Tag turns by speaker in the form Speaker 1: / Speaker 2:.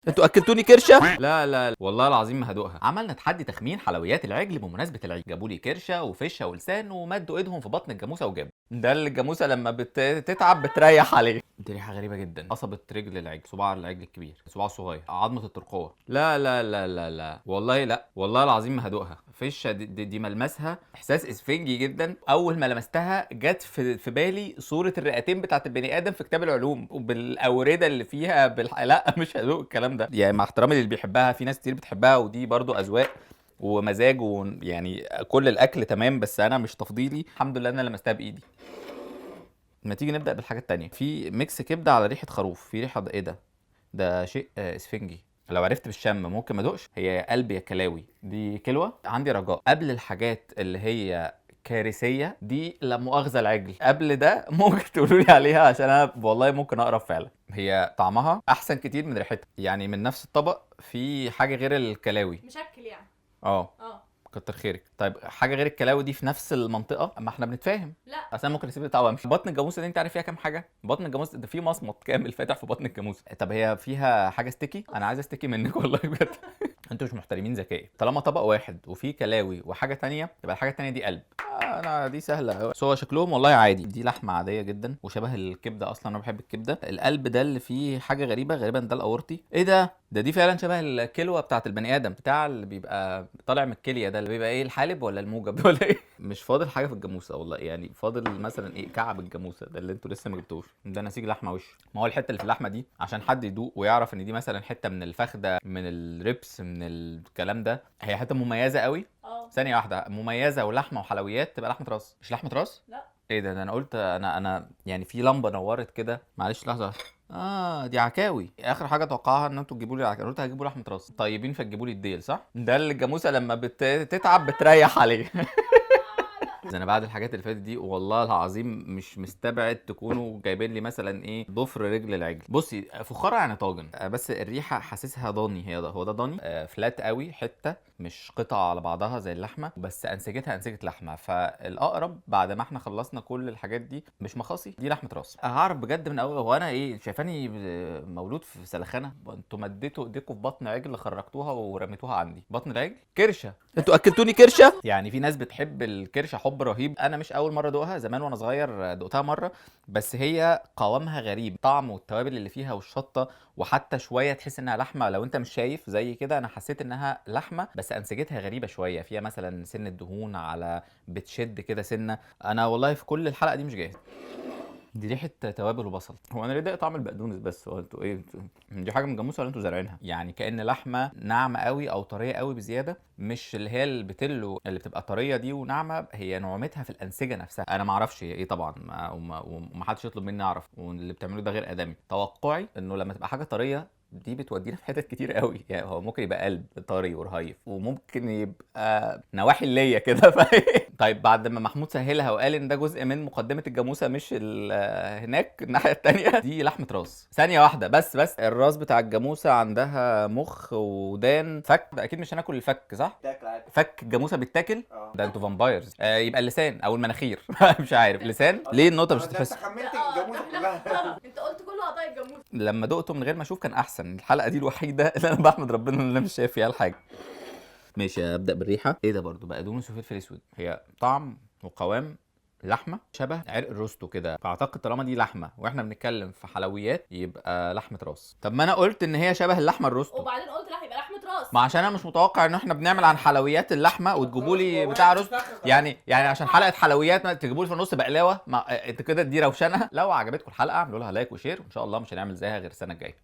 Speaker 1: انتوا اكلتوني كرشه. لا لا لا والله العظيم ما هدوقها. عملنا تحدي تخمين حلويات العجل بمناسبه العيد. جابوا لي كرشه وفشه ولسان ومدوا ايدهم في بطن الجاموسه وجابوا ده اللي الجاموسه لما بتتعب بتريح عليه. دي ريحه غريبه جدا. قصبت رجل العجل، صباع العجل الكبير، صباعه الصغير، عظمه الترقوه. لا لا لا لا لا والله لا والله العظيم ما هدوقها. فشه دي ملمسها احساس اسفنجي جدا. اول ما لمستها جت في بالي صوره الرئتين بتاعت البني ادم في كتاب العلوم وبالاورده اللي فيها لا مش هدوق الكلام ده يعني. مع احترامي اللي بيحبها، في ناس كتير بتحبها ودي برضو اذواق ومزاج يعني كل الاكل تمام، بس انا مش تفضيلي. الحمد لله انا لمستها بايدي. ما تيجي نبدا بالحاجه التانية. في ميكس كبده على ريحه خروف. في ريحه ايه ده؟ ده شيء اسفنجي. لو عرفت بالشم ممكن ما ادوقش. هي يا قلبي يا كلاوي. دي كلوه. عندي رجاء قبل الحاجات اللي هي كارثيه دي لا مؤاخذه العجل، قبل ده ممكن تقولوا لي عليها عشان انا والله ممكن اقرف فعلا. هي طعمها احسن كتير من ريحتها، يعني من نفس الطبق في حاجه غير الكلاوي.
Speaker 2: مشكل يعني.
Speaker 1: اه
Speaker 2: اه
Speaker 1: كتر خيرك. طيب حاجه غير الكلاوي دي في نفس المنطقه، اما احنا بنتفاهم.
Speaker 2: لا
Speaker 1: اصل انا ممكن اسيب البتاع وامشي. بطن الجاموسه دي انت عارف فيها كام حاجه؟ بطن الجاموسه ده فيه مصمت كامل فاتح في بطن الجاموسه. طب هي فيها حاجه ستيكي؟ انا عايز استيكي منك والله بجد. انتوا مش محترمين ذكائي. طالما طبق واحد وفيه كلاوي وحاجه تانية يبقى الحاجه التانية دي قلب. انا دي سهله قوي. بس هو شكلهم والله عادي. دي لحمه عاديه جدا وشبه الكبده. اصلا انا بحب الكبده. القلب ده اللي فيه حاجه غريبه، غالبا ده الاورطي. ايه ده؟ دي فعلا شبه الكلوه بتاعت البني ادم، بتاع اللي بيبقى طالع من الكليه ده، اللي بيبقى ايه، الحالب ولا الموجب ولا ايه. مش فاضل حاجه في الجاموسه والله يعني. فاضل مثلا ايه، كعب الجاموسه ده اللي انتوا لسه ما جبتوش. ده نسيج لحمه وش. ما هو الحته اللي في اللحمه دي عشان حد يدوق ويعرف ان دي مثلا حته من الفخده، من الريبس، من الكلام ده، هي حته مميزه قوي. ثانيه واحده، مميزه ولحمه وحلويات تبقى لحمه راس، مش لحمه راس.
Speaker 2: لا
Speaker 1: ايه ده انا قلت انا يعني في لمبه نورت كده. معلش لحظه. دي عكاوي. اخر حاجه اتوقعها ان انتوا تجيبوا لي عكاوي. قلت هتجيبوا لحمه راس طيبين فتجيبوا لي الديل، صح؟ ده اللي الجاموسه لما بتتعب بتريح عليه. انا بعد الحاجات اللي فاتت دي والله العظيم مش مستبعد تكونوا جايبين لي مثلا ايه، ضفر رجل العجل. بصي فخاره يعني طاجن، بس الريحه حاسسها ضاني. هو ده ضاني. فلات قوي، حته مش قطعه على بعضها زي اللحمه، بس انسجتها انسجه لحمه. فالاقرب بعد ما احنا خلصنا كل الحاجات دي مش مخاصي، دي لحمه راس. هعرف بجد من اول. هو انا ايه شايفاني مولود في سلخانه؟ انتوا مديتوا ايديكم في بطن عجل، خرجتوها ورميتوها عندي بطن العجل كرشه. انتوا اكلتوني كرشه. يعني في ناس بتحب الكرشه حب رهيب. انا مش اول مره ادوقها، زمان وانا صغير دقتها مره، بس هي قوامها غريب. طعم والتوابل اللي فيها والشطه، وحتى شويه تحس انها لحمه. لو انت مش شايف زي كده، انا حسيت انها لحمه بس انسجتها غريبه شويه، فيها مثلا سنه دهون على بتشد كده سنه. انا والله في كل الحلقه دي مش جاهز. دي ريحه توابل وبصل. هو انا ليه ده طعم البقدونس بس؟ هو انتوا ايه دي حاجه من الجاموسه ولا انتوا زارعينها؟ يعني كأن لحمه ناعمه قوي او طريه قوي بزياده، مش اللي هي البتلو اللي بتبقى طريه دي وناعمه. هي نعومتها في الانسجه نفسها. انا ما اعرفش هي ايه طبعا، وما حدش يطلب مني اعرف، واللي بتعملوه ده غير ادمي. توقعي انه لما تبقى حاجه طريه دي بتودينا في حتت كتير قوي. يعني هو ممكن يبقى قلب طري ورهيف، وممكن يبقى نواحي اللية كده. طيب بعد ما محمود سهلها وقال ان ده جزء من مقدمة الجاموسة مش هناك الناحية التانية، دي لحمة راس. ثانية واحدة بس الراس بتاع الجاموسة عندها مخ ودان فك. اكيد مش هناكل الفك صح؟
Speaker 3: تاكل عادي.
Speaker 1: فك الجاموسة بيتاكل؟ ده انتوا فامبايرز. يبقى اللسان او المناخير. مش عارف لسان ليه النقطة مش
Speaker 3: ده انت
Speaker 1: هتتحس.
Speaker 3: خمنت
Speaker 2: اه
Speaker 3: الجاموسه كلها.
Speaker 2: انت قلت كل اعضاء الجاموس.
Speaker 1: لما دقته من غير ما اشوف كان احسن. الحلقه دي الوحيده اللي انا بحمد ربنا ان انا مش شايف فيها الحاجه. ماشي ابدا بالريحه. ايه ده؟ برضو بقدونس وفلفل اسود. هي طعم وقوام لحمه شبه عرق الروستو كده. فاعتقد طالما دي لحمه واحنا بنتكلم في حلويات يبقى لحمه راس. طب ما انا قلت ان هي شبه اللحمه الروستو.
Speaker 2: وبعدين قلت لا يبقى لحمه راس.
Speaker 1: ما عشان انا مش متوقع ان احنا بنعمل عن حلويات اللحمه وتجيبوا لي بتاع روست. يعني عشان حلقه حلويات ما تجيبوا لي في النص بقلاوه. ما انت كده دي روشنه. لو عجبتكم الحلقه اعملوا لها لايك وشير، وان شاء الله مش هنعمل زيها غير السنه الجايه.